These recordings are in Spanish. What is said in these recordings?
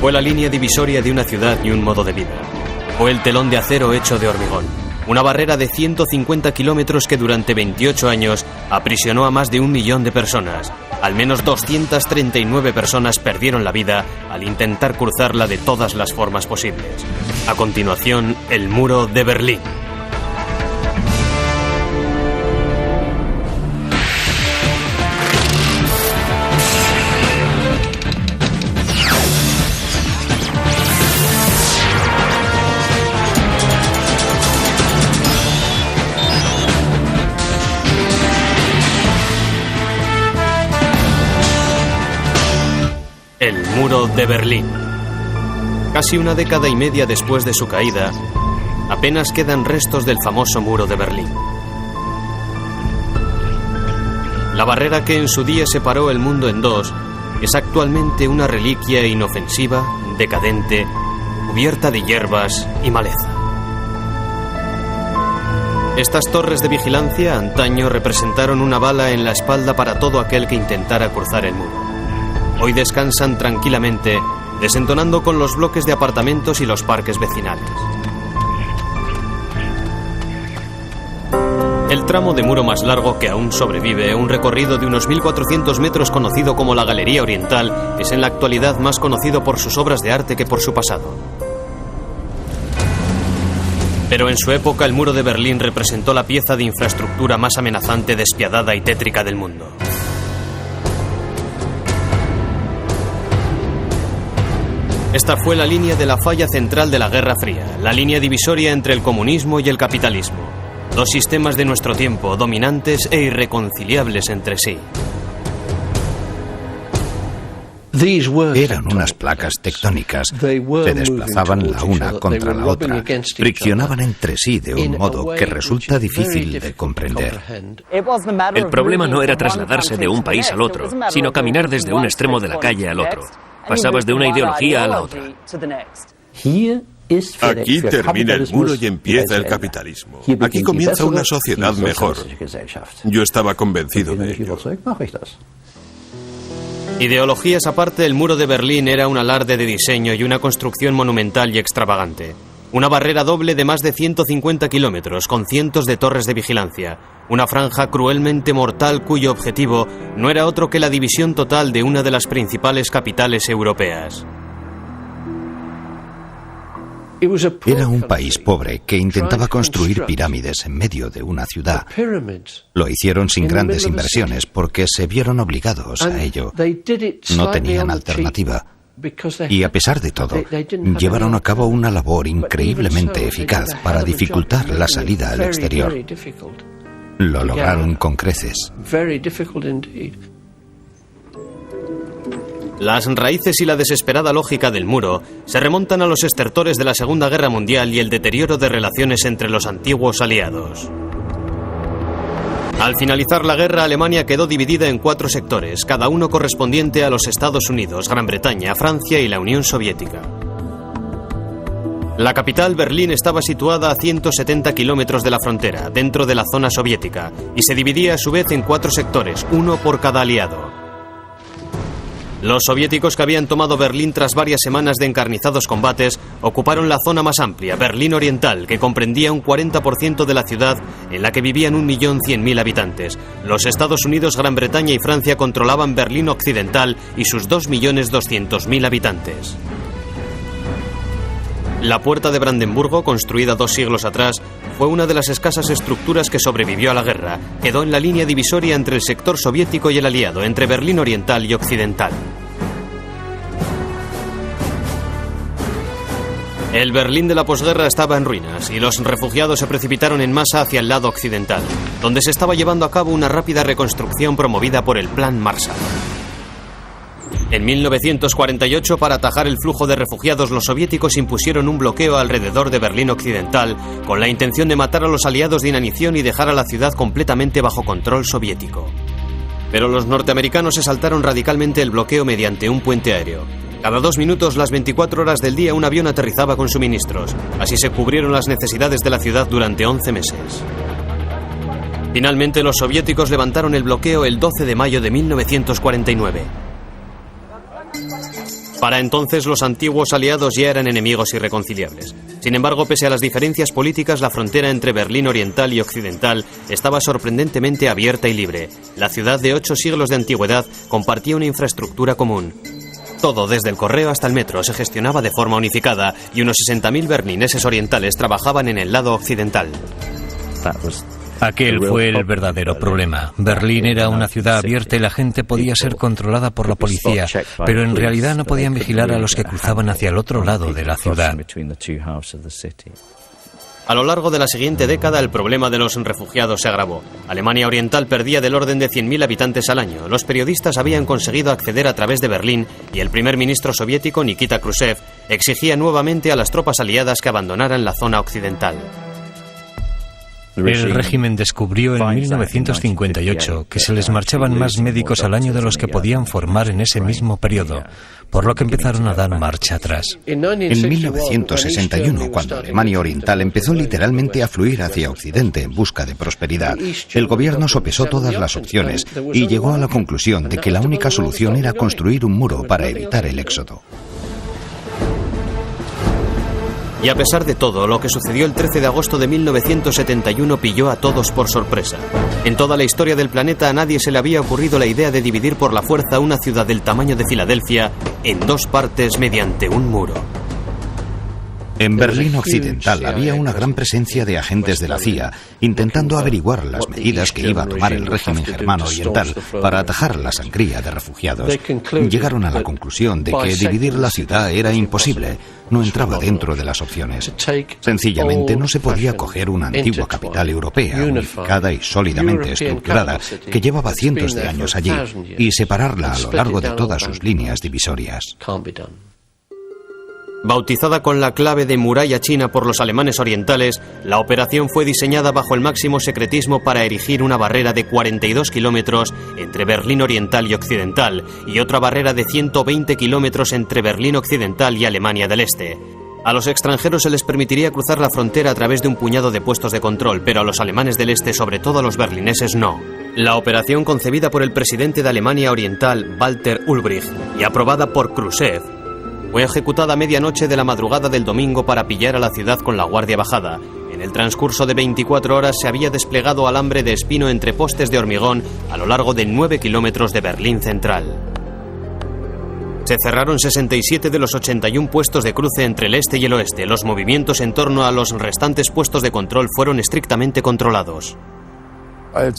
Fue la línea divisoria de una ciudad y un modo de vida. Fue el telón de acero hecho de hormigón. Una barrera de 150 kilómetros que durante 28 años aprisionó a más de 1 millón de personas. Al menos 239 personas perdieron la vida al intentar cruzarla de todas las formas posibles. A continuación, el muro de Berlín. El muro de Berlín. Casi una década y media después de su caída, apenas quedan restos del famoso muro de Berlín. La barrera que en su día separó el mundo en dos es actualmente una reliquia inofensiva, decadente, cubierta de hierbas y maleza. Estas torres de vigilancia antaño representaron una bala en la espalda para todo aquel que intentara cruzar el muro. Hoy descansan tranquilamente, desentonando con los bloques de apartamentos y los parques vecinales. El tramo de muro más largo que aún sobrevive, un recorrido de unos 1.400 metros conocido como la Galería Oriental, es en la actualidad más conocido por sus obras de arte que por su pasado. Pero en su época el muro de Berlín representó la pieza de infraestructura más amenazante, despiadada y tétrica del mundo. Esta fue la línea de la falla central de la Guerra Fría, la línea divisoria entre el comunismo y el capitalismo. Dos sistemas de nuestro tiempo, dominantes e irreconciliables entre sí. Eran unas placas tectónicas. Se desplazaban la una contra la otra. Friccionaban entre sí de un modo que resulta difícil de comprender. El problema no era trasladarse de un país al otro, sino caminar desde un extremo de la calle al otro. Pasabas de una ideología a la otra. Aquí termina el muro y empieza el capitalismo. Aquí comienza una sociedad mejor. Yo estaba convencido de ello. Ideologías aparte, el muro de Berlín era un alarde de diseño y una construcción monumental y extravagante. Una barrera doble de más de 150 kilómetros, con cientos de torres de vigilancia. Una franja cruelmente mortal cuyo objetivo no era otro que la división total de una de las principales capitales europeas. Era un país pobre que intentaba construir pirámides en medio de una ciudad. Lo hicieron sin grandes inversiones porque se vieron obligados a ello. No tenían alternativa. Y a pesar de todo, llevaron a cabo una labor increíblemente eficaz para dificultar la salida al exterior. Lo lograron con creces. Las raíces y la desesperada lógica del muro se remontan a los estertores de la Segunda Guerra Mundial y el deterioro de relaciones entre los antiguos aliados. Al finalizar la guerra, Alemania quedó dividida en 4 sectores, cada uno correspondiente a los Estados Unidos, Gran Bretaña, Francia y la Unión Soviética. La capital, Berlín, estaba situada a 170 kilómetros de la frontera, dentro de la zona soviética, y se dividía a su vez en 4 sectores, uno por cada aliado. Los soviéticos, que habían tomado Berlín tras varias semanas de encarnizados combates, ocuparon la zona más amplia, Berlín Oriental, que comprendía un 40% de la ciudad, en la que vivían 1.100.000 habitantes. Los Estados Unidos, Gran Bretaña y Francia controlaban Berlín Occidental y sus 2.200.000 habitantes. La Puerta de Brandenburgo, construida 2 siglos atrás, fue una de las escasas estructuras que sobrevivió a la guerra. Quedó en la línea divisoria entre el sector soviético y el aliado, entre Berlín Oriental y Occidental. El Berlín de la posguerra estaba en ruinas y los refugiados se precipitaron en masa hacia el lado occidental, donde se estaba llevando a cabo una rápida reconstrucción promovida por el Plan Marshall. En 1948, para atajar el flujo de refugiados, los soviéticos impusieron un bloqueo alrededor de Berlín Occidental con la intención de matar a los aliados de inanición y dejar a la ciudad completamente bajo control soviético. Pero los norteamericanos se saltaron radicalmente el bloqueo mediante un puente aéreo. Cada 2 minutos, las 24 horas del día, un avión aterrizaba con suministros. Así se cubrieron las necesidades de la ciudad durante 11 meses. Finalmente, los soviéticos levantaron el bloqueo el 12 de mayo de 1949. Para entonces los antiguos aliados ya eran enemigos irreconciliables. Sin embargo, pese a las diferencias políticas, la frontera entre Berlín Oriental y Occidental estaba sorprendentemente abierta y libre. La ciudad de 8 siglos de antigüedad compartía una infraestructura común. Todo, desde el correo hasta el metro, se gestionaba de forma unificada y unos 60.000 berlineses orientales trabajaban en el lado occidental. Aquel fue el verdadero problema. Berlín era una ciudad abierta y la gente podía ser controlada por la policía, pero en realidad no podían vigilar a los que cruzaban hacia el otro lado de la ciudad. A lo largo de la siguiente década, el problema de los refugiados se agravó. Alemania Oriental perdía del orden de 100.000 habitantes al año. Los periodistas habían conseguido acceder a través de Berlín y el primer ministro soviético, Nikita Khrushchev, exigía nuevamente a las tropas aliadas que abandonaran la zona occidental. El régimen descubrió en 1958 que se les marchaban más médicos al año de los que podían formar en ese mismo periodo, por lo que empezaron a dar marcha atrás. En 1961, cuando Alemania Oriental empezó literalmente a fluir hacia Occidente en busca de prosperidad, el gobierno sopesó todas las opciones y llegó a la conclusión de que la única solución era construir un muro para evitar el éxodo. Y a pesar de todo, lo que sucedió el 13 de agosto de 1971 pilló a todos por sorpresa. En toda la historia del planeta a nadie se le había ocurrido la idea de dividir por la fuerza una ciudad del tamaño de Filadelfia en 2 partes mediante un muro. En Berlín Occidental había una gran presencia de agentes de la CIA intentando averiguar las medidas que iba a tomar el régimen germano oriental para atajar la sangría de refugiados. Llegaron a la conclusión de que dividir la ciudad era imposible, no entraba dentro de las opciones. Sencillamente no se podía coger una antigua capital europea, unificada y sólidamente estructurada, que llevaba cientos de años allí, y separarla a lo largo de todas sus líneas divisorias. Bautizada con la clave de muralla china por los alemanes orientales, la operación fue diseñada bajo el máximo secretismo para erigir una barrera de 42 kilómetros entre Berlín Oriental y Occidental y otra barrera de 120 kilómetros entre Berlín Occidental y Alemania del Este. A los extranjeros se les permitiría cruzar la frontera a través de un puñado de puestos de control, pero a los alemanes del Este, sobre todo a los berlineses, no. La operación, concebida por el presidente de Alemania Oriental, Walter Ulbricht, y aprobada por Khrushchev, fue ejecutada a medianoche de la madrugada del domingo para pillar a la ciudad con la guardia bajada. En el transcurso de 24 horas se había desplegado alambre de espino entre postes de hormigón a lo largo de 9 kilómetros de Berlín Central. Se cerraron 67 de los 81 puestos de cruce entre el este y el oeste. Los movimientos en torno a los restantes puestos de control fueron estrictamente controlados. El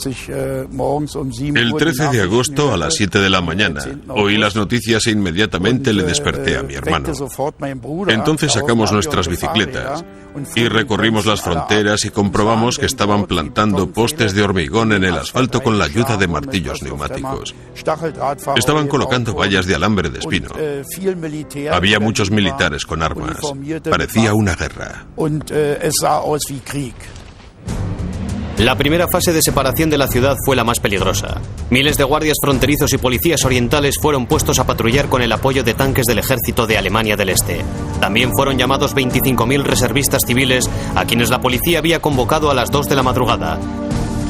13 de agosto a las 7 de la mañana oí las noticias e inmediatamente le desperté a mi hermano. Entonces sacamos nuestras bicicletas y recorrimos las fronteras y comprobamos que estaban plantando postes de hormigón en el asfalto con la ayuda de martillos neumáticos. Estaban colocando vallas de alambre de espino. Había muchos militares con armas. Parecía una guerra. La primera fase de separación de la ciudad fue la más peligrosa. Miles de guardias fronterizos y policías orientales fueron puestos a patrullar con el apoyo de tanques del ejército de Alemania del Este. También fueron llamados 25.000 reservistas civiles a quienes la policía había convocado a las 2 de la madrugada.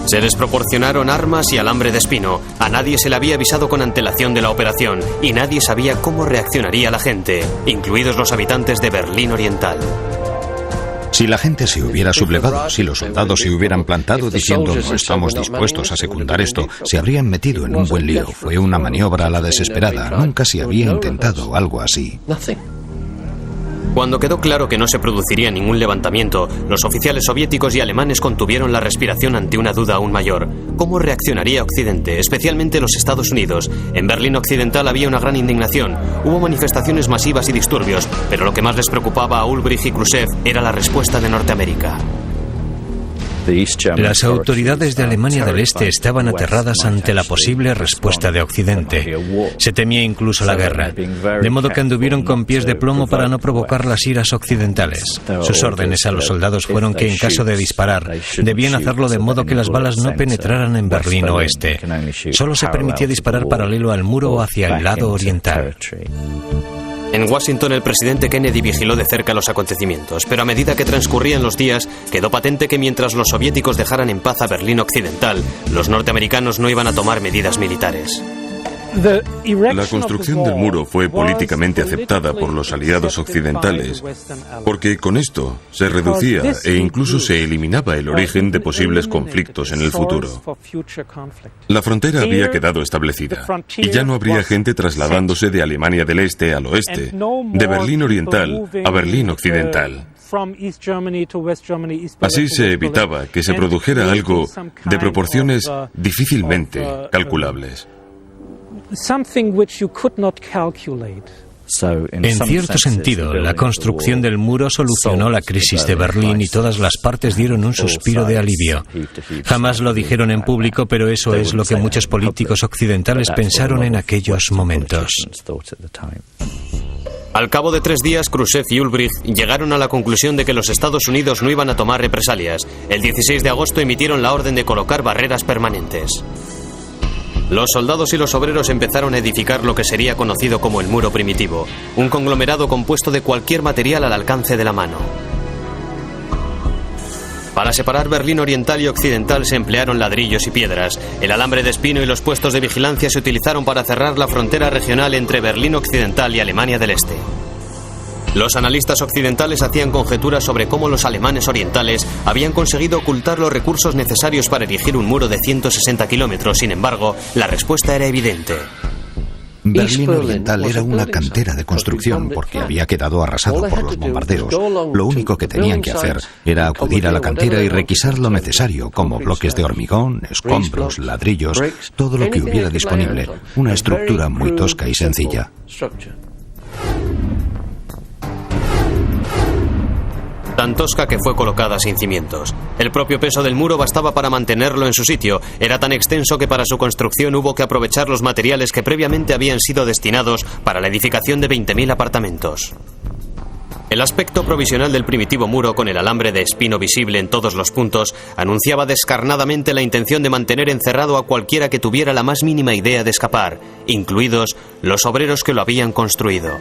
Se les proporcionaron armas y alambre de espino. A nadie se le había avisado con antelación de la operación y nadie sabía cómo reaccionaría la gente, incluidos los habitantes de Berlín Oriental. Si la gente se hubiera sublevado, si los soldados se hubieran plantado diciendo no estamos dispuestos a secundar esto, se habrían metido en un buen lío. Fue una maniobra a la desesperada. Nunca se había intentado algo así. Cuando quedó claro que no se produciría ningún levantamiento, los oficiales soviéticos y alemanes contuvieron la respiración ante una duda aún mayor. ¿Cómo reaccionaría Occidente, especialmente los Estados Unidos? En Berlín Occidental había una gran indignación. Hubo manifestaciones masivas y disturbios, pero lo que más les preocupaba a Ulbricht y Khrushchev era la respuesta de Norteamérica. Las autoridades de Alemania del Este estaban aterradas ante la posible respuesta de Occidente. Se temía incluso la guerra, de modo que anduvieron con pies de plomo para no provocar las iras occidentales. Sus órdenes a los soldados fueron que en caso de disparar, debían hacerlo de modo que las balas no penetraran en Berlín Oeste. Solo se permitía disparar paralelo al muro o hacia el lado oriental. En Washington, el presidente Kennedy vigiló de cerca los acontecimientos, pero a medida que transcurrían los días, quedó patente que mientras los soviéticos dejaran en paz a Berlín Occidental, los norteamericanos no iban a tomar medidas militares. La construcción del muro fue políticamente aceptada por los aliados occidentales porque con esto se reducía e incluso se eliminaba el origen de posibles conflictos en el futuro. La frontera había quedado establecida y ya no habría gente trasladándose de Alemania del Este al oeste, de Berlín Oriental a Berlín Occidental. Así se evitaba que se produjera algo de proporciones difícilmente calculables. En cierto sentido, la construcción del muro solucionó la crisis de Berlín y todas las partes dieron un suspiro de alivio. Jamás lo dijeron en público, pero eso es lo que muchos políticos occidentales pensaron en aquellos momentos. Al cabo de 3 días, Khrushchev y Ulbricht llegaron a la conclusión de que los Estados Unidos no iban a tomar represalias. El 16 de agosto emitieron la orden de colocar barreras permanentes. Los soldados y los obreros empezaron a edificar lo que sería conocido como el muro primitivo, un conglomerado compuesto de cualquier material al alcance de la mano. Para separar Berlín Oriental y Occidental se emplearon ladrillos y piedras. El alambre de espino y los puestos de vigilancia se utilizaron para cerrar la frontera regional entre Berlín Occidental y Alemania del Este. Los analistas occidentales hacían conjeturas sobre cómo los alemanes orientales habían conseguido ocultar los recursos necesarios para erigir un muro de 160 kilómetros. Sin embargo, la respuesta era evidente. Berlín Oriental era una cantera de construcción porque había quedado arrasado por los bombardeos. Lo único que tenían que hacer era acudir a la cantera y requisar lo necesario, como bloques de hormigón, escombros, ladrillos, todo lo que hubiera disponible. Una estructura muy tosca y sencilla. Tan tosca que fue colocada sin cimientos. El propio peso del muro bastaba para mantenerlo en su sitio. Era tan extenso que para su construcción hubo que aprovechar los materiales que previamente habían sido destinados para la edificación de 20.000 apartamentos. El aspecto provisional del primitivo muro, con el alambre de espino visible en todos los puntos, anunciaba descarnadamente la intención de mantener encerrado a cualquiera que tuviera la más mínima idea de escapar, incluidos los obreros que lo habían construido.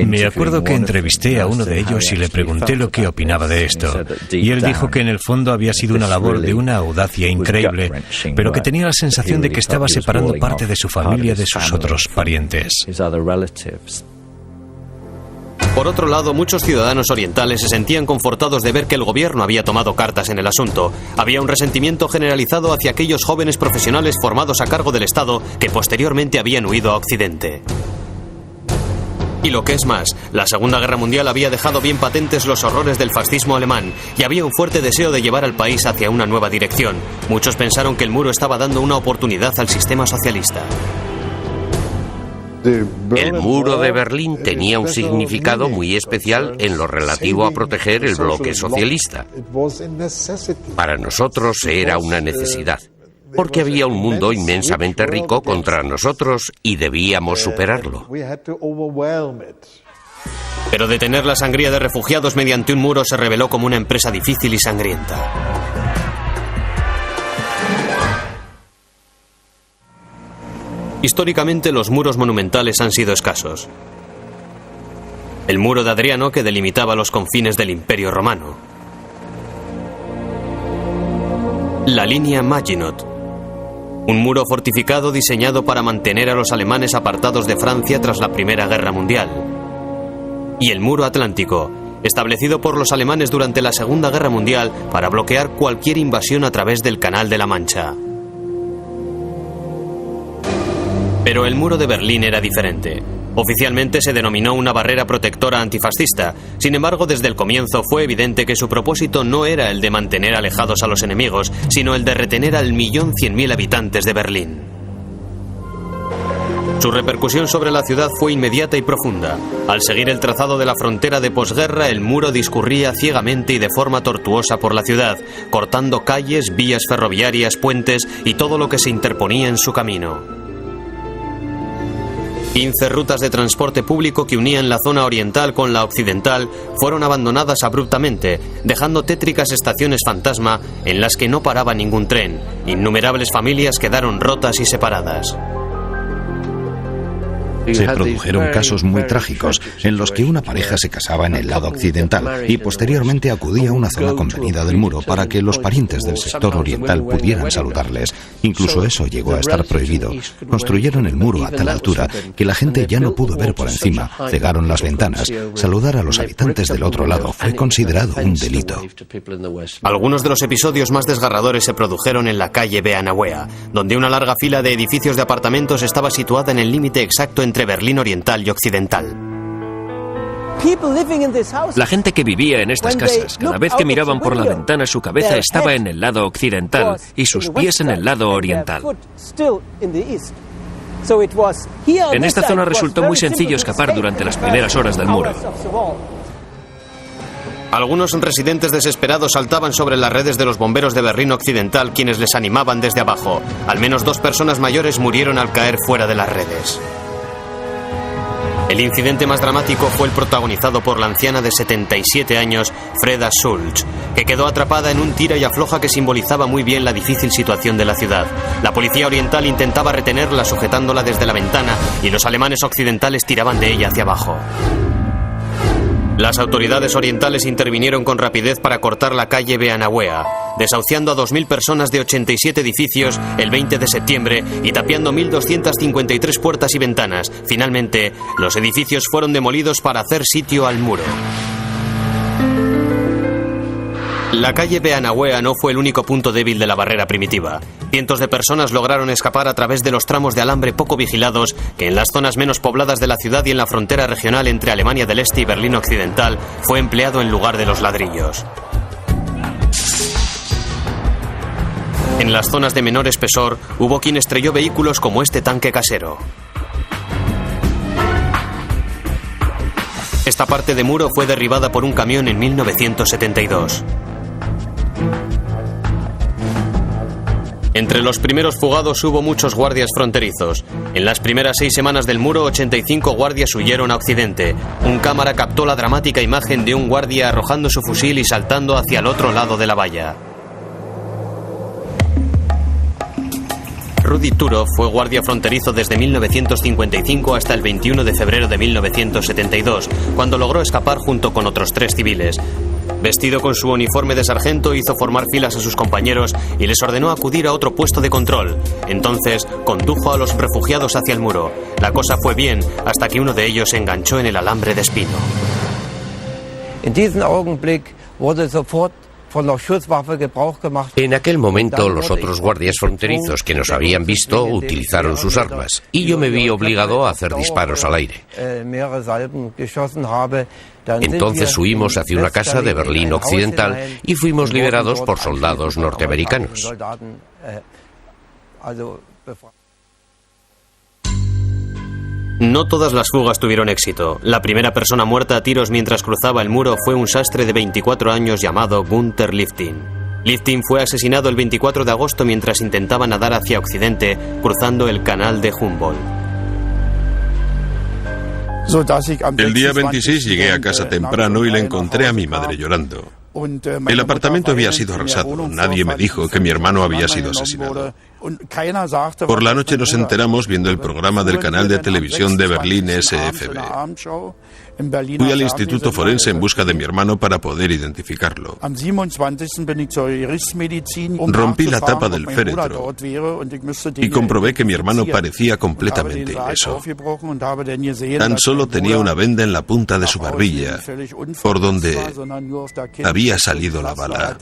Me acuerdo que entrevisté a uno de ellos y le pregunté lo que opinaba de esto. Y él dijo que en el fondo había sido una labor de una audacia increíble, pero que tenía la sensación de que estaba separando parte de su familia de sus otros parientes. Por otro lado, muchos ciudadanos orientales se sentían confortados de ver que el gobierno había tomado cartas en el asunto. Había un resentimiento generalizado hacia aquellos jóvenes profesionales formados a cargo del Estado que posteriormente habían huido a Occidente. Y lo que es más, la Segunda Guerra Mundial había dejado bien patentes los horrores del fascismo alemán y había un fuerte deseo de llevar al país hacia una nueva dirección. Muchos pensaron que el muro estaba dando una oportunidad al sistema socialista. El muro de Berlín tenía un significado muy especial en lo relativo a proteger el bloque socialista. Para nosotros era una necesidad, porque había un mundo inmensamente rico contra nosotros y debíamos superarlo. Pero detener la sangría de refugiados mediante un muro se reveló como una empresa difícil y sangrienta. Históricamente, los muros monumentales han sido escasos. El muro de Adriano, que delimitaba los confines del Imperio Romano. La línea Maginot, un muro fortificado diseñado para mantener a los alemanes apartados de Francia tras la Primera Guerra Mundial. Y el muro atlántico, establecido por los alemanes durante la Segunda Guerra Mundial para bloquear cualquier invasión a través del Canal de la Mancha. Pero el muro de Berlín era diferente. Oficialmente se denominó una barrera protectora antifascista. Sin embargo, desde el comienzo fue evidente que su propósito no era el de mantener alejados a los enemigos, sino el de retener al 1.100.000 habitantes de Berlín. Su repercusión sobre la ciudad fue inmediata y profunda. Al seguir el trazado de la frontera de posguerra, el muro discurría ciegamente y de forma tortuosa por la ciudad, cortando calles, vías ferroviarias, puentes y todo lo que se interponía en su camino. 15 rutas de transporte público que unían la zona oriental con la occidental fueron abandonadas abruptamente, dejando tétricas estaciones fantasma en las que no paraba ningún tren. Innumerables familias quedaron rotas y separadas. Se produjeron casos muy trágicos en los que una pareja se casaba en el lado occidental y posteriormente acudía a una zona convenida del muro para que los parientes del sector oriental pudieran saludarles. Incluso eso llegó a estar prohibido. Construyeron el muro a tal altura que la gente ya no pudo ver por encima, cegaron las ventanas. Saludar a los habitantes del otro lado fue considerado un delito. Algunos de los episodios más desgarradores se produjeron en la calle Beanawea, donde una larga fila de edificios de apartamentos estaba situada en el límite exacto entre Berlín Oriental y Occidental. La gente que vivía en estas casas, cada vez que miraban por la ventana, su cabeza estaba en el lado occidental y sus pies en el lado oriental. En esta zona resultó muy sencillo escapar durante las primeras horas del muro. Algunos residentes desesperados saltaban sobre las redes de los bomberos de Berlín Occidental, quienes les animaban desde abajo. Al menos 2 personas mayores murieron al caer fuera de las redes. El incidente más dramático fue el protagonizado por la anciana de 77 años, Freda Schulz, que quedó atrapada en un tira y afloja que simbolizaba muy bien la difícil situación de la ciudad. La policía oriental intentaba retenerla sujetándola desde la ventana y los alemanes occidentales tiraban de ella hacia abajo. Las autoridades orientales intervinieron con rapidez para cortar la calle Beanawea, desahuciando a 2.000 personas de 87 edificios el 20 de septiembre y tapiando 1.253 puertas y ventanas. Finalmente, los edificios fueron demolidos para hacer sitio al muro. La calle Beanawea no fue el único punto débil de la barrera primitiva. Cientos de personas lograron escapar a través de los tramos de alambre poco vigilados que en las zonas menos pobladas de la ciudad y en la frontera regional entre Alemania del Este y Berlín Occidental fue empleado en lugar de los ladrillos. En las zonas de menor espesor hubo quien estrelló vehículos como este tanque casero. Esta parte de muro fue derribada por un camión en 1972. Entre los primeros fugados hubo muchos guardias fronterizos. En las primeras 6 semanas del muro, 85 guardias huyeron a Occidente. Un cámara captó la dramática imagen de un guardia arrojando su fusil y saltando hacia el otro lado de la valla. Rudi Turo fue guardia fronterizo desde 1955 hasta el 21 de febrero de 1972, cuando logró escapar junto con otros 3 civiles. Vestido con su uniforme de sargento, hizo formar filas a sus compañeros y les ordenó acudir a otro puesto de control. Entonces, condujo a los refugiados hacia el muro. La cosa fue bien, hasta que uno de ellos se enganchó en el alambre de espino. En aquel momento, los otros guardias fronterizos que nos habían visto utilizaron sus armas y yo me vi obligado a hacer disparos al aire. Entonces huimos hacia una casa de Berlín Occidental y fuimos liberados por soldados norteamericanos. No todas las fugas tuvieron éxito. La primera persona muerta a tiros mientras cruzaba el muro fue un sastre de 24 años llamado Gunther Liftin. Liftin fue asesinado el 24 de agosto mientras intentaba nadar hacia Occidente, cruzando el canal de Humboldt. El día 26 llegué a casa temprano y la encontré a mi madre llorando. El apartamento había sido arrasado. Nadie me dijo que mi hermano había sido asesinado. Por la noche nos enteramos viendo el programa del canal de televisión de Berlín SFB. Fui al instituto forense en busca de mi hermano para poder identificarlo. Rompí la tapa del féretro y comprobé que mi hermano parecía completamente ileso. Tan solo tenía una venda en la punta de su barbilla, por donde había salido la bala.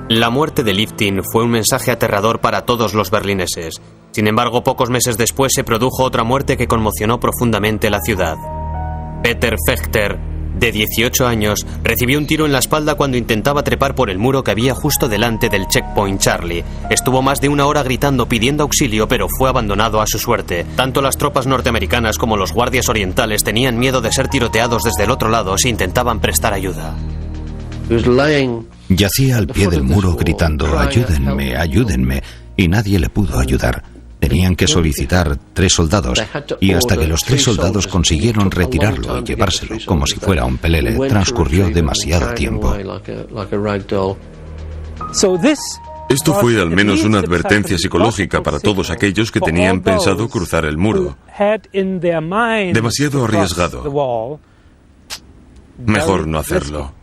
La muerte de Liftin fue un mensaje aterrador para todos los berlineses. Sin embargo, pocos meses después se produjo otra muerte que conmocionó profundamente la ciudad. Peter Fechter, de 18 años, recibió un tiro en la espalda cuando intentaba trepar por el muro que había justo delante del Checkpoint Charlie. Estuvo más de 1 hora gritando pidiendo auxilio, pero fue abandonado a su suerte. Tanto las tropas norteamericanas como los guardias orientales tenían miedo de ser tiroteados desde el otro lado si intentaban prestar ayuda. Yacía al pie del muro gritando «Ayúdenme, ayúdenme», y nadie le pudo ayudar. Tenían que solicitar 3 soldados, y hasta que los 3 soldados consiguieron retirarlo y llevárselo como si fuera un pelele, transcurrió demasiado tiempo. Esto fue al menos una advertencia psicológica para todos aquellos que tenían pensado cruzar el muro. Demasiado arriesgado. Mejor no hacerlo.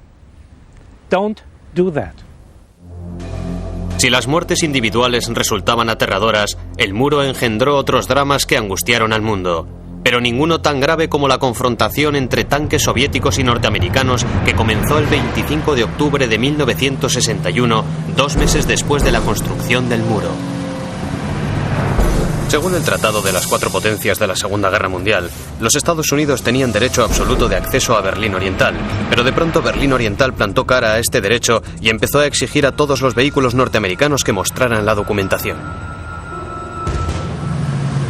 Si las muertes individuales resultaban aterradoras, el muro engendró otros dramas que angustiaron al mundo. Pero ninguno tan grave como la confrontación entre tanques soviéticos y norteamericanos que comenzó el 25 de octubre de 1961, 2 meses después de la construcción del muro. Según el Tratado de las Cuatro Potencias de la Segunda Guerra Mundial, los Estados Unidos tenían derecho absoluto de acceso a Berlín Oriental, pero de pronto Berlín Oriental plantó cara a este derecho y empezó a exigir a todos los vehículos norteamericanos que mostraran la documentación.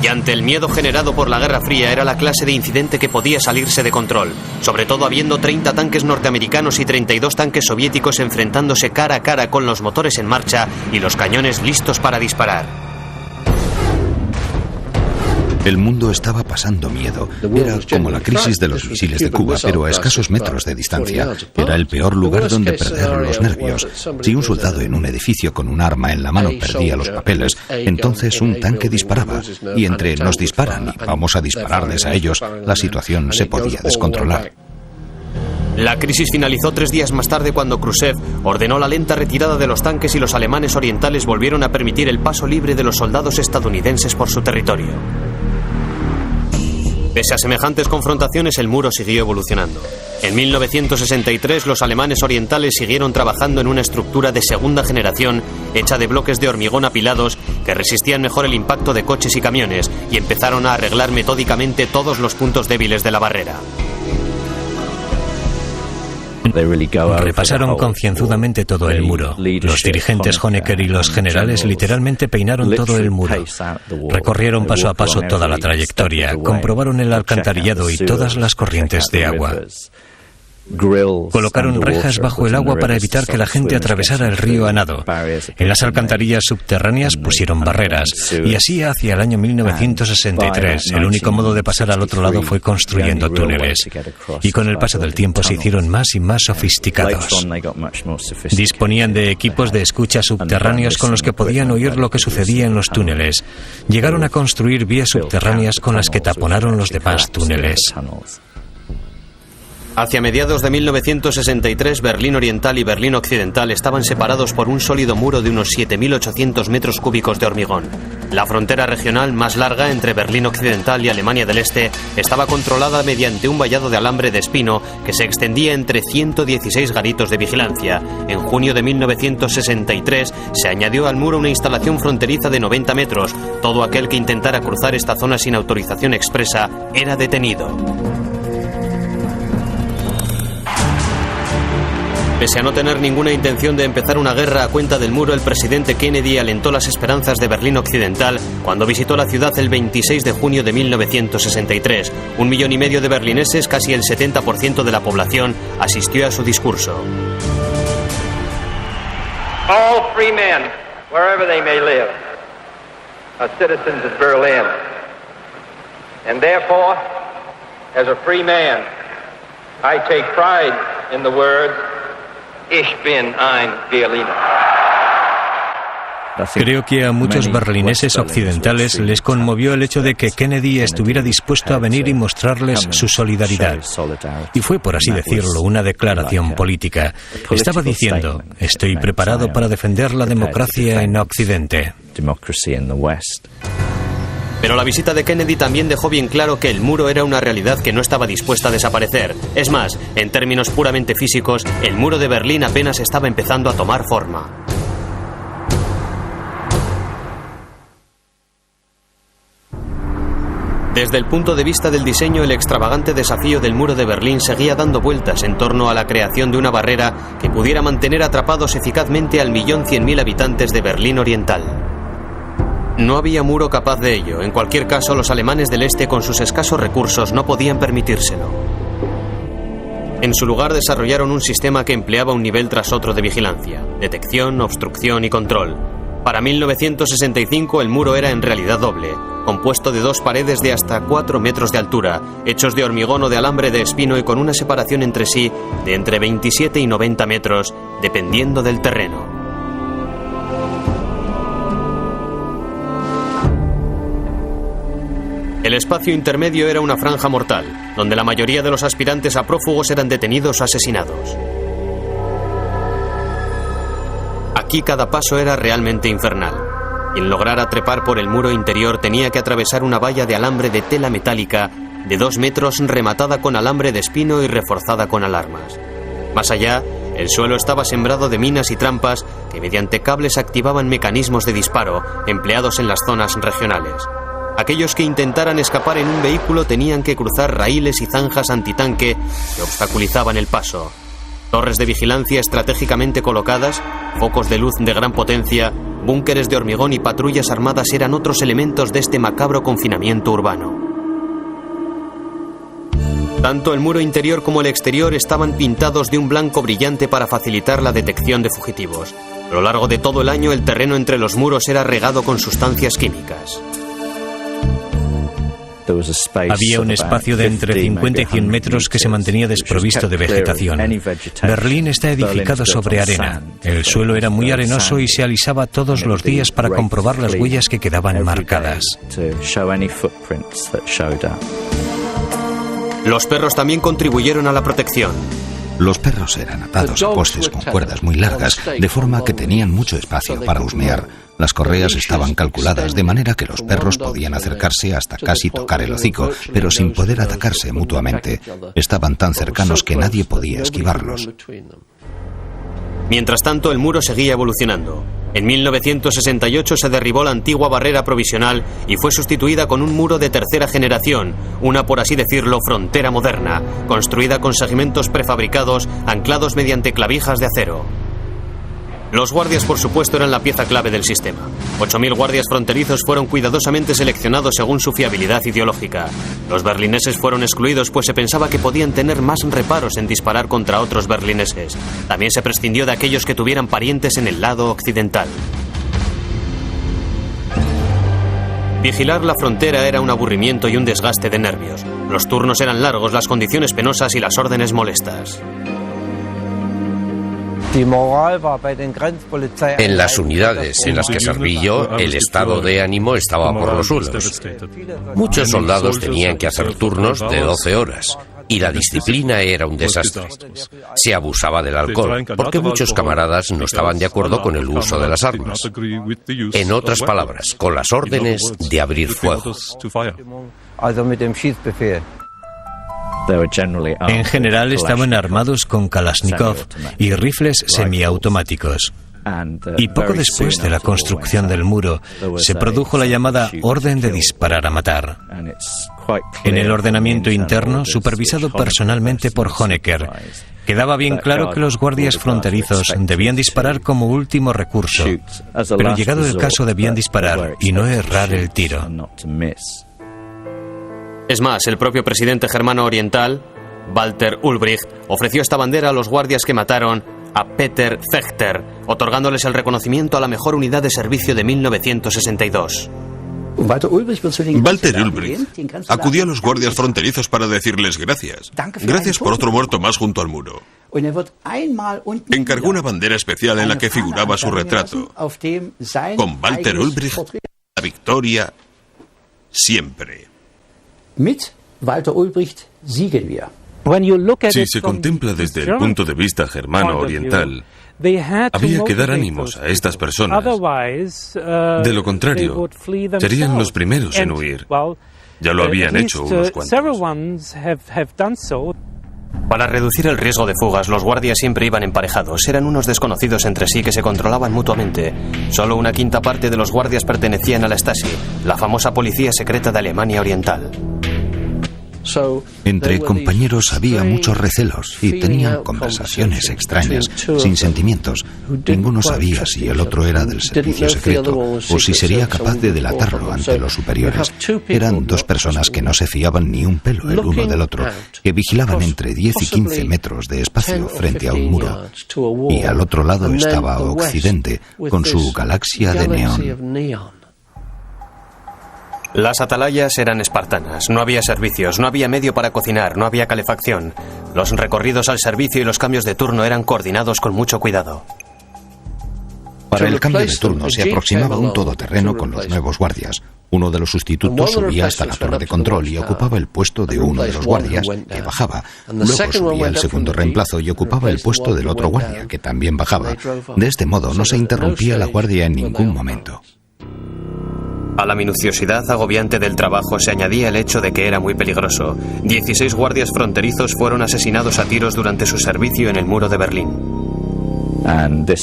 Y ante el miedo generado por la Guerra Fría era la clase de incidente que podía salirse de control, sobre todo habiendo 30 tanques norteamericanos y 32 tanques soviéticos enfrentándose cara a cara con los motores en marcha y los cañones listos para disparar. El mundo estaba pasando miedo. Era como la crisis de los misiles de Cuba, pero a escasos metros de distancia. Era el peor lugar donde perder los nervios. Si un soldado en un edificio con un arma en la mano perdía los papeles, entonces un tanque disparaba. Y entre nos disparan y vamos a dispararles a ellos, la situación se podía descontrolar. La crisis finalizó 3 días más tarde cuando Khrushchev ordenó la lenta retirada de los tanques y los alemanes orientales volvieron a permitir el paso libre de los soldados estadounidenses por su territorio. Pese a semejantes confrontaciones, el muro siguió evolucionando. En 1963, los alemanes orientales siguieron trabajando en una estructura de segunda generación hecha de bloques de hormigón apilados que resistían mejor el impacto de coches y camiones y empezaron a arreglar metódicamente todos los puntos débiles de la barrera. Repasaron concienzudamente todo el muro. Los dirigentes Honecker y los generales literalmente peinaron todo el muro. Recorrieron paso a paso toda la trayectoria, comprobaron el alcantarillado y todas las corrientes de agua. Colocaron rejas bajo el agua para evitar que la gente atravesara el río a nado. En las alcantarillas subterráneas pusieron barreras, y así hacia el año 1963 el único modo de pasar al otro lado fue construyendo túneles. Y con el paso del tiempo se hicieron más y más sofisticados. Disponían de equipos de escucha subterráneos con los que podían oír lo que sucedía en los túneles. Llegaron a construir vías subterráneas con las que taponaron los demás túneles. Hacia mediados de 1963, Berlín Oriental y Berlín Occidental estaban separados por un sólido muro de unos 7.800 metros cúbicos de hormigón. La frontera regional más larga entre Berlín Occidental y Alemania del Este estaba controlada mediante un vallado de alambre de espino que se extendía entre 116 garitos de vigilancia. En junio de 1963 se añadió al muro una instalación fronteriza de 90 metros. Todo aquel que intentara cruzar esta zona sin autorización expresa era detenido. Pese a no tener ninguna intención de empezar una guerra a cuenta del muro, el presidente Kennedy alentó las esperanzas de Berlín Occidental cuando visitó la ciudad el 26 de junio de 1963. 1,5 millones de berlineses, casi el 70% de la población, asistió a su discurso. All free men, wherever they may live, are citizens of Berlin. And therefore, as a free man, I take pride in the words Ich bin ein Berliner. Creo que a muchos berlineses occidentales les conmovió el hecho de que Kennedy estuviera dispuesto a venir y mostrarles su solidaridad. Y fue, por así decirlo, una declaración política. Estaba diciendo, estoy preparado para defender la democracia en Occidente. Pero la visita de Kennedy también dejó bien claro que el muro era una realidad que no estaba dispuesta a desaparecer. Es más, en términos puramente físicos, el muro de Berlín apenas estaba empezando a tomar forma. Desde el punto de vista del diseño, el extravagante desafío del muro de Berlín seguía dando vueltas en torno a la creación de una barrera que pudiera mantener atrapados eficazmente al 1.100.000 habitantes de Berlín Oriental. No había muro capaz de ello. En cualquier caso, los alemanes del este, con sus escasos recursos, no podían permitírselo. En su lugar, desarrollaron un sistema que empleaba un nivel tras otro de vigilancia, detección, obstrucción y control. Para 1965, el muro era en realidad doble, compuesto de 2 paredes de hasta 4 metros de altura, hechos de hormigón o de alambre de espino y con una separación entre sí de entre 27 y 90 metros, dependiendo del terreno. El espacio intermedio era una franja mortal, donde la mayoría de los aspirantes a prófugos eran detenidos o asesinados. Aquí cada paso era realmente infernal. Quien lograra trepar por el muro interior tenía que atravesar una valla de alambre de tela metálica de 2 metros rematada con alambre de espino y reforzada con alarmas. Más allá, el suelo estaba sembrado de minas y trampas que mediante cables activaban mecanismos de disparo empleados en las zonas regionales. Aquellos que intentaran escapar en un vehículo tenían que cruzar raíles y zanjas antitanque que obstaculizaban el paso. Torres de vigilancia estratégicamente colocadas, focos de luz de gran potencia, búnkeres de hormigón y patrullas armadas eran otros elementos de este macabro confinamiento urbano. Tanto el muro interior como el exterior estaban pintados de un blanco brillante para facilitar la detección de fugitivos. A lo largo de todo el año, el terreno entre los muros era regado con sustancias químicas. Había un espacio de entre 50 y 100 metros que se mantenía desprovisto de vegetación. Berlín está edificado sobre arena. El suelo era muy arenoso y se alisaba todos los días para comprobar las huellas que quedaban marcadas. Los perros también contribuyeron a la protección. Los perros eran atados a postes con cuerdas muy largas, de forma que tenían mucho espacio para husmear. Las correas estaban calculadas de manera que los perros podían acercarse hasta casi tocar el hocico, pero sin poder atacarse mutuamente. Estaban tan cercanos que nadie podía esquivarlos. Mientras tanto, el muro seguía evolucionando. En 1968 se derribó la antigua barrera provisional y fue sustituida con un muro de tercera generación, una, por así decirlo, frontera moderna, construida con segmentos prefabricados anclados mediante clavijas de acero. Los guardias, por supuesto, eran la pieza clave del sistema. 8.000 guardias fronterizos fueron cuidadosamente seleccionados según su fiabilidad ideológica. Los berlineses fueron excluidos pues se pensaba que podían tener más reparos en disparar contra otros berlineses. También se prescindió de aquellos que tuvieran parientes en el lado occidental. Vigilar la frontera era un aburrimiento y un desgaste de nervios. Los turnos eran largos, las condiciones penosas y las órdenes molestas. En las unidades en las que serví yo, el estado de ánimo estaba por los suelos. Muchos soldados tenían que hacer turnos de 12 horas y la disciplina era un desastre. Se abusaba del alcohol, porque muchos camaradas no estaban de acuerdo con el uso de las armas. En otras palabras, con las órdenes de abrir fuego. En general estaban armados con Kalashnikov y rifles semiautomáticos. Y poco después de la construcción del muro, se produjo la llamada Orden de Disparar a Matar. En el ordenamiento interno, supervisado personalmente por Honecker, quedaba bien claro que los guardias fronterizos debían disparar como último recurso, pero llegado el caso debían disparar y no errar el tiro. Es más, el propio presidente germano oriental, Walter Ulbricht, ofreció esta bandera a los guardias que mataron a Peter Fechter, otorgándoles el reconocimiento a la mejor unidad de servicio de 1962. Walter Ulbricht acudió a los guardias fronterizos para decirles gracias. Gracias por otro muerto más junto al muro. Encargó una bandera especial en la que figuraba su retrato. Con Walter Ulbricht, la victoria siempre. Si se contempla desde el punto de vista germano-oriental, había que dar ánimos a estas personas. De lo contrario, serían los primeros en huir. Ya lo habían hecho unos cuantos. Para reducir el riesgo de fugas, los guardias siempre iban emparejados. Eran unos desconocidos entre sí que se controlaban mutuamente. Solo una quinta parte de los guardias pertenecían a la Stasi, la famosa policía secreta de Alemania Oriental. Entre compañeros había muchos recelos y tenían conversaciones extrañas, sin sentimientos. Ninguno sabía si el otro era del servicio secreto o si sería capaz de delatarlo ante los superiores. Eran dos personas que no se fiaban ni un pelo el uno del otro, que vigilaban entre 10 y 15 metros de espacio frente a un muro. Y al otro lado estaba Occidente, con su galaxia de neón. Las atalayas eran espartanas, no había servicios, no había medio para cocinar, no había calefacción. Los recorridos al servicio y los cambios de turno eran coordinados con mucho cuidado. Para el cambio de turno se aproximaba un todoterreno con los nuevos guardias. Uno de los sustitutos subía hasta la torre de control y ocupaba el puesto de uno de los guardias, que bajaba. Luego subía el segundo reemplazo y ocupaba el puesto del otro guardia, que también bajaba. De este modo no se interrumpía la guardia en ningún momento. A la minuciosidad agobiante del trabajo se añadía el hecho de que era muy peligroso. 16 guardias fronterizos fueron asesinados a tiros durante su servicio en el muro de Berlín.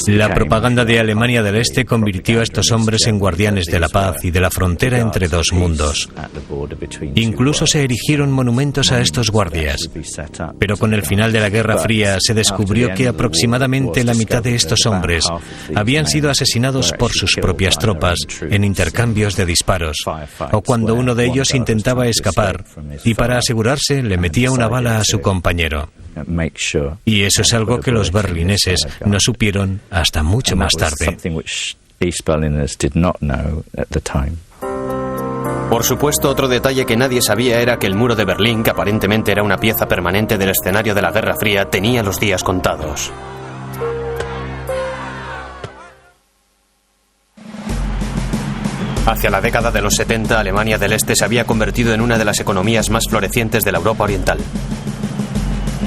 La propaganda de Alemania del Este convirtió a estos hombres en guardianes de la paz y de la frontera entre dos mundos. Incluso se erigieron monumentos a estos guardias. Pero con el final de la Guerra Fría se descubrió que aproximadamente la mitad de estos hombres habían sido asesinados por sus propias tropas en intercambios de disparos, o cuando uno de ellos intentaba escapar y para asegurarse le metía una bala a su compañero. Y eso es algo que los berlineses no supieron hasta mucho más tarde. Por supuesto, otro detalle que nadie sabía era que el muro de Berlín, que aparentemente era una pieza permanente del escenario de la Guerra Fría, tenía los días contados. Hacia la década de los 70, Alemania del Este se había convertido en una de las economías más florecientes de la Europa Oriental.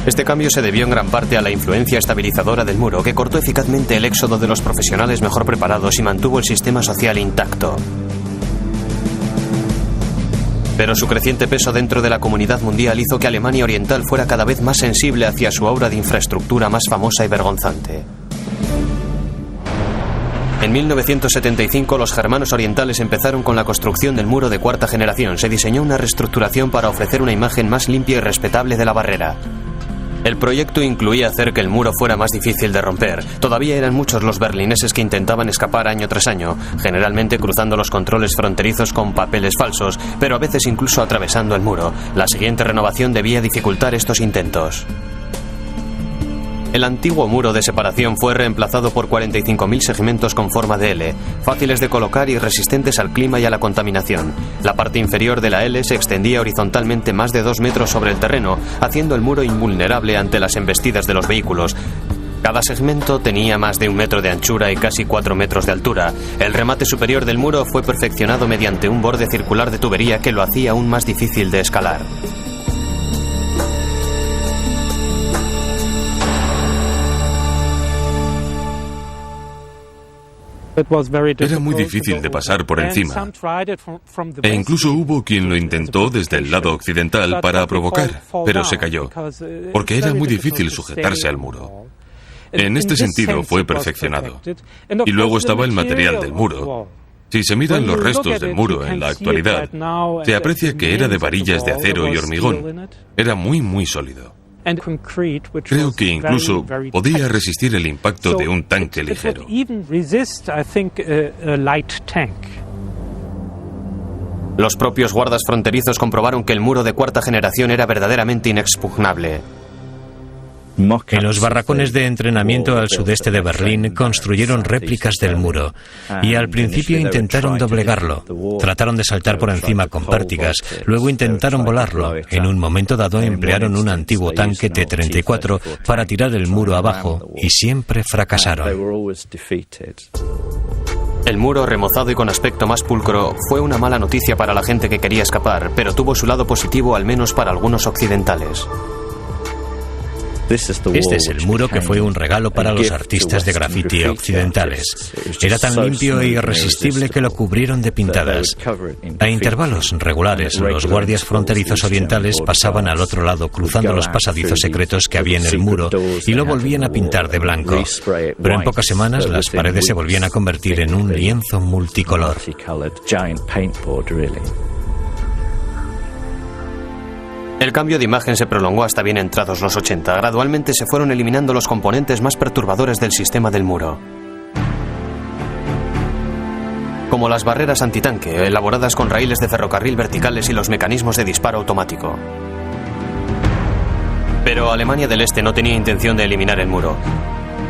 Este cambio se debió en gran parte a la influencia estabilizadora del muro, que cortó eficazmente el éxodo de los profesionales mejor preparados y mantuvo el sistema social intacto. Pero su creciente peso dentro de la comunidad mundial hizo que Alemania Oriental fuera cada vez más sensible hacia su obra de infraestructura más famosa y vergonzante. En 1975 los germanos orientales empezaron con la construcción del muro de cuarta generación. Se diseñó una reestructuración para ofrecer una imagen más limpia y respetable de la barrera. El proyecto incluía hacer que el muro fuera más difícil de romper. Todavía eran muchos los berlineses que intentaban escapar año tras año, generalmente cruzando los controles fronterizos con papeles falsos, pero a veces incluso atravesando el muro. La siguiente renovación debía dificultar estos intentos. El antiguo muro de separación fue reemplazado por 45.000 segmentos con forma de L, fáciles de colocar y resistentes al clima y a la contaminación. La parte inferior de la L se extendía horizontalmente más de 2 metros sobre el terreno, haciendo el muro invulnerable ante las embestidas de los vehículos. Cada segmento tenía más de 1 metro de anchura y casi 4 metros de altura. El remate superior del muro fue perfeccionado mediante un borde circular de tubería que lo hacía aún más difícil de escalar. Era muy difícil de pasar por encima, e incluso hubo quien lo intentó desde el lado occidental para provocar, pero se cayó, porque era muy difícil sujetarse al muro. En este sentido fue perfeccionado. Y luego estaba el material del muro. Si se miran los restos del muro en la actualidad, se aprecia que era de varillas de acero y hormigón. Era muy sólido. Creo que incluso podía resistir el impacto de un tanque ligero. Los propios guardas fronterizos comprobaron que el muro de cuarta generación era verdaderamente inexpugnable. En los barracones de entrenamiento al sudeste de Berlín construyeron réplicas del muro y al principio intentaron doblegarlo. Trataron de saltar por encima con pértigas, luego intentaron volarlo. En un momento dado emplearon un antiguo tanque T-34 para tirar el muro abajo y siempre fracasaron. El muro, remozado y con aspecto más pulcro, fue una mala noticia para la gente que quería escapar, pero tuvo su lado positivo al menos para algunos occidentales. Este es el muro que fue un regalo para los artistas de graffiti occidentales. Era tan limpio e irresistible que lo cubrieron de pintadas. A intervalos regulares, los guardias fronterizos orientales pasaban al otro lado cruzando los pasadizos secretos que había en el muro y lo volvían a pintar de blanco. Pero en pocas semanas las paredes se volvían a convertir en un lienzo multicolor. El cambio de imagen se prolongó hasta bien entrados los 80. Gradualmente se fueron eliminando los componentes más perturbadores del sistema del muro, como las barreras antitanque, elaboradas con raíles de ferrocarril verticales y los mecanismos de disparo automático. Pero Alemania del Este no tenía intención de eliminar el muro.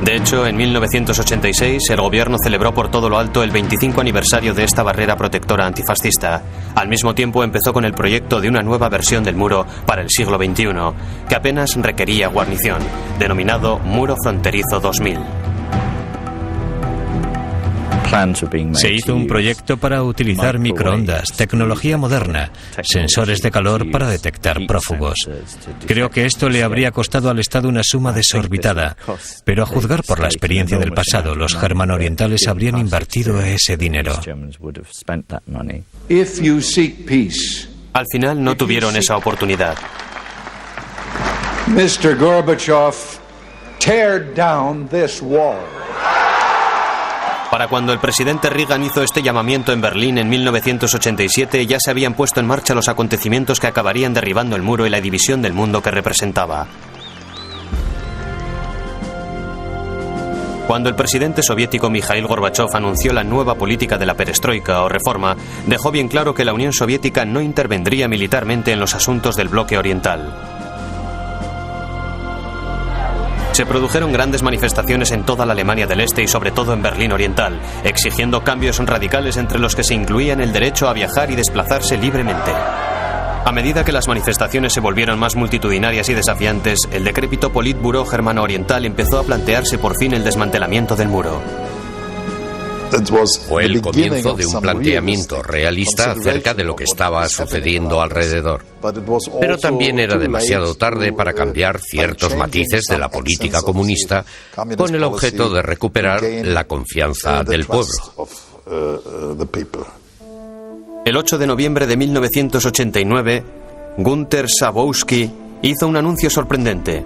De hecho, en 1986 el gobierno celebró por todo lo alto el 25 aniversario de esta barrera protectora antifascista. Al mismo tiempo empezó con el proyecto de una nueva versión del muro para el siglo XXI, que apenas requería guarnición, denominado Muro Fronterizo 2000. Se hizo un proyecto para utilizar microondas, tecnología moderna, sensores de calor para detectar prófugos. Creo que esto le habría costado al Estado una suma desorbitada, pero a juzgar por la experiencia del pasado, los germano-orientales habrían invertido ese dinero. Al final no tuvieron esa oportunidad. Mr. Gorbachev, tear down this wall. Para cuando el presidente Reagan hizo este llamamiento en Berlín en 1987, ya se habían puesto en marcha los acontecimientos que acabarían derribando el muro y la división del mundo que representaba. Cuando el presidente soviético Mikhail Gorbachev anunció la nueva política de la perestroika o reforma, dejó bien claro que la Unión Soviética no intervendría militarmente en los asuntos del bloque oriental. Se produjeron grandes manifestaciones en toda la Alemania del Este y sobre todo en Berlín Oriental, exigiendo cambios radicales entre los que se incluían el derecho a viajar y desplazarse libremente. A medida que las manifestaciones se volvieron más multitudinarias y desafiantes, el decrépito Politburó germano-oriental empezó a plantearse por fin el desmantelamiento del muro. Fue el comienzo de un planteamiento realista acerca de lo que estaba sucediendo alrededor. Pero también era demasiado tarde para cambiar ciertos matices de la política comunista con el objeto de recuperar la confianza del pueblo. El 8 de noviembre de 1989, Günter Schabowski hizo un anuncio sorprendente.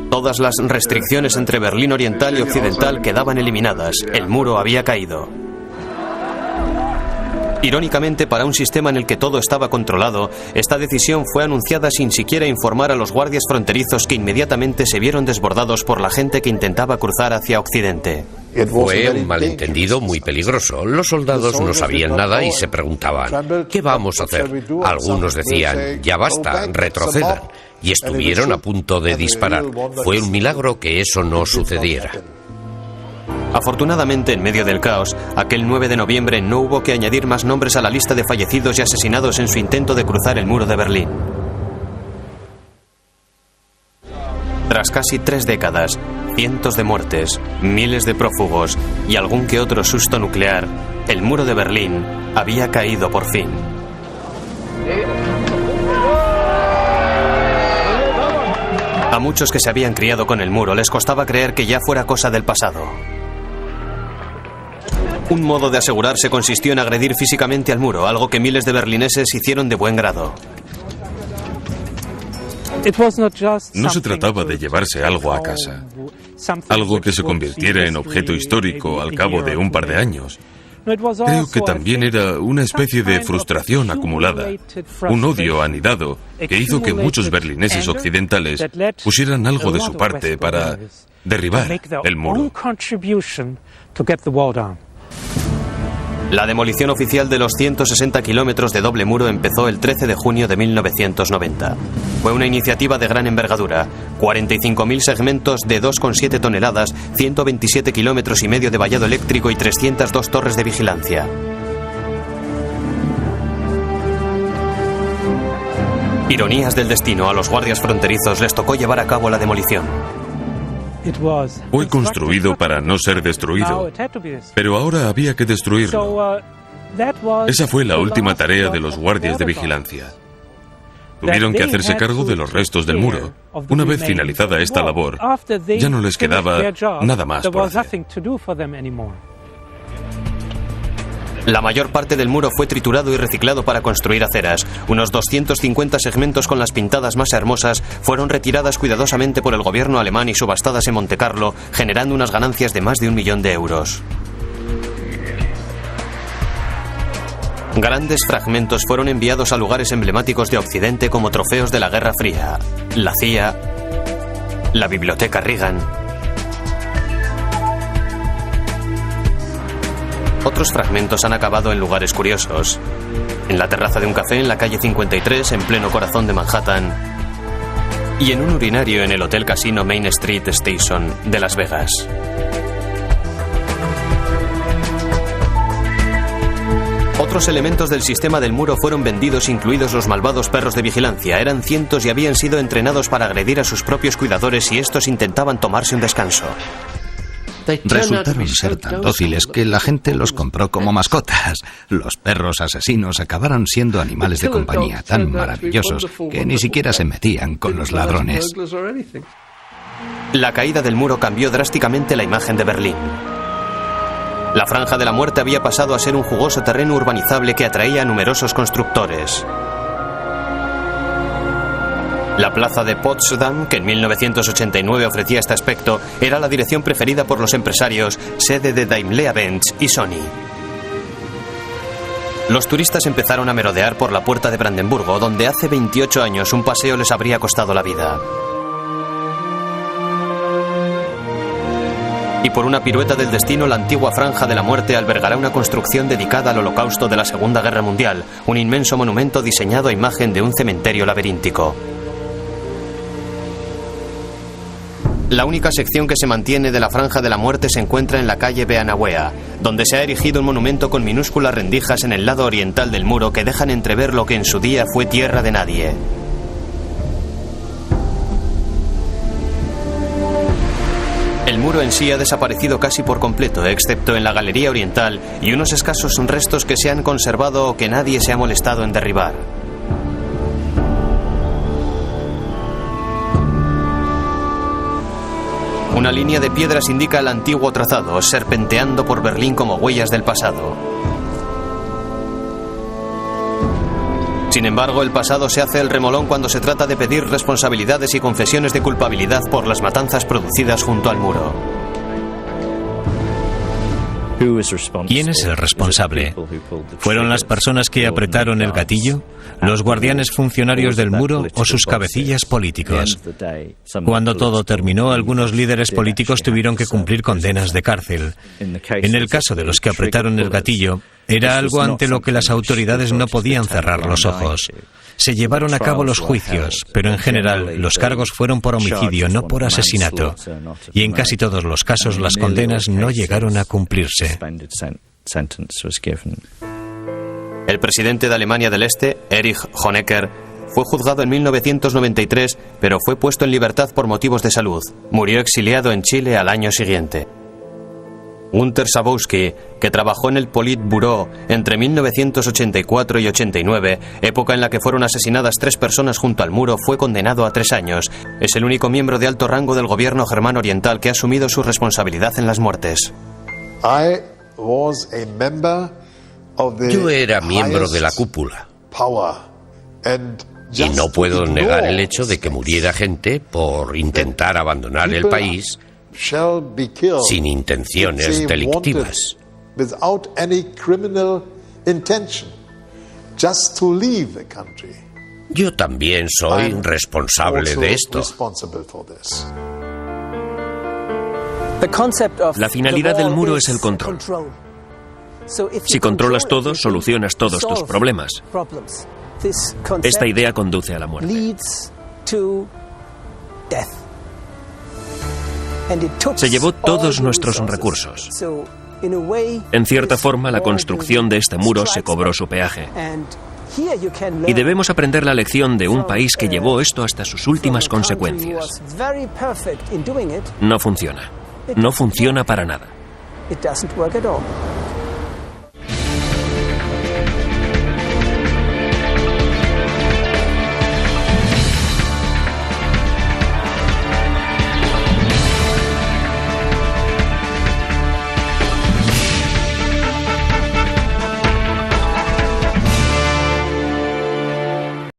Todas las restricciones entre Berlín Oriental y Occidental quedaban eliminadas. El muro había caído. Irónicamente, para un sistema en el que todo estaba controlado, esta decisión fue anunciada sin siquiera informar a los guardias fronterizos, que inmediatamente se vieron desbordados por la gente que intentaba cruzar hacia Occidente. Fue un malentendido muy peligroso. Los soldados no sabían nada y se preguntaban, ¿qué vamos a hacer? Algunos decían, ya basta, retrocedan. Y estuvieron a punto de disparar. Fue un milagro que eso no sucediera. Afortunadamente, en medio del caos, aquel 9 de noviembre no hubo que añadir más nombres a la lista de fallecidos y asesinados en su intento de cruzar el muro de Berlín. Tras casi 3 décadas, cientos de muertes, miles de prófugos y algún que otro susto nuclear, el muro de Berlín había caído por fin. A muchos que se habían criado con el muro les costaba creer que ya fuera cosa del pasado. Un modo de asegurarse consistió en agredir físicamente al muro, algo que miles de berlineses hicieron de buen grado. No se trataba de llevarse algo a casa, algo que se convirtiera en objeto histórico al cabo de un par de años. Creo que también era una especie de frustración acumulada, un odio anidado que hizo que muchos berlineses occidentales pusieran algo de su parte para derribar el muro. La demolición oficial de los 160 kilómetros de doble muro empezó el 13 de junio de 1990. Fue una iniciativa de gran envergadura. 45.000 segmentos de 2,7 toneladas, 127 kilómetros y medio de vallado eléctrico y 302 torres de vigilancia. Ironías del destino, a los guardias fronterizos les tocó llevar a cabo la demolición. Fue construido para no ser destruido, pero ahora había que destruirlo. Esa fue la última tarea de los guardias de vigilancia. Tuvieron que hacerse cargo de los restos del muro. Una vez finalizada esta labor, ya no les quedaba nada más por hacer. La mayor parte del muro fue triturado y reciclado para construir aceras. Unos 250 segmentos con las pintadas más hermosas fueron retiradas cuidadosamente por el gobierno alemán y subastadas en Montecarlo, generando unas ganancias de más de 1 millón de euros. Grandes fragmentos fueron enviados a lugares emblemáticos de Occidente como trofeos de la Guerra Fría, la CIA, la Biblioteca Reagan. Otros fragmentos han acabado en lugares curiosos. En la terraza de un café en la calle 53, en pleno corazón de Manhattan. Y en un urinario en el Hotel Casino Main Street Station de Las Vegas. Otros elementos del sistema del muro fueron vendidos, incluidos los malvados perros de vigilancia. Eran cientos y habían sido entrenados para agredir a sus propios cuidadores si estos intentaban tomarse un descanso. Resultaron ser tan dóciles que la gente los compró como mascotas. Los perros asesinos acabaron siendo animales de compañía tan maravillosos que ni siquiera se metían con los ladrones. La caída del muro cambió drásticamente la imagen de Berlín. La Franja de la Muerte había pasado a ser un jugoso terreno urbanizable que atraía a numerosos constructores. La plaza de Potsdam, que en 1989 ofrecía este aspecto, era la dirección preferida por los empresarios, sede de Daimler-Benz y Sony. Los turistas empezaron a merodear por la Puerta de Brandenburgo, donde hace 28 años un paseo les habría costado la vida. Y por una pirueta del destino, la antigua Franja de la Muerte albergará una construcción dedicada al Holocausto de la Segunda Guerra Mundial, un inmenso monumento diseñado a imagen de un cementerio laberíntico. La única sección que se mantiene de la Franja de la Muerte se encuentra en la calle Beanawea, donde se ha erigido un monumento con minúsculas rendijas en el lado oriental del muro que dejan entrever lo que en su día fue tierra de nadie. El muro en sí ha desaparecido casi por completo, excepto en la galería oriental y unos escasos restos que se han conservado o que nadie se ha molestado en derribar. Una línea de piedras indica el antiguo trazado, serpenteando por Berlín como huellas del pasado. Sin embargo, el pasado se hace el remolón cuando se trata de pedir responsabilidades y confesiones de culpabilidad por las matanzas producidas junto al muro. ¿Quién es el responsable? ¿Fueron las personas que apretaron el gatillo? ¿Los guardianes funcionarios del muro o sus cabecillas políticos? Cuando todo terminó, algunos líderes políticos tuvieron que cumplir condenas de cárcel. En el caso de los que apretaron el gatillo, era algo ante lo que las autoridades no podían cerrar los ojos. Se llevaron a cabo los juicios, pero en general los cargos fueron por homicidio, no por asesinato. Y en casi todos los casos las condenas no llegaron a cumplirse. El presidente de Alemania del Este, Erich Honecker, fue juzgado en 1993, pero fue puesto en libertad por motivos de salud. Murió exiliado en Chile al año siguiente. Günter Schabowski, que trabajó en el Politburo entre 1984 y 89, época en la que fueron asesinadas 3 personas junto al muro, fue condenado a 3 años. Es el único miembro de alto rango del gobierno germano oriental que ha asumido su responsabilidad en las muertes. Yo era miembro de la cúpula. Y no puedo negar el hecho de que muriera gente por intentar abandonar el país sin intenciones delictivas. Yo también soy responsable de esto. La finalidad del muro es el control. Si controlas todo, solucionas todos tus problemas. Esta idea conduce a la muerte. Se llevó todos nuestros recursos. En cierta forma, la construcción de este muro se cobró su peaje. Y debemos aprender la lección de un país que llevó esto hasta sus últimas consecuencias. No funciona. No funciona para nada.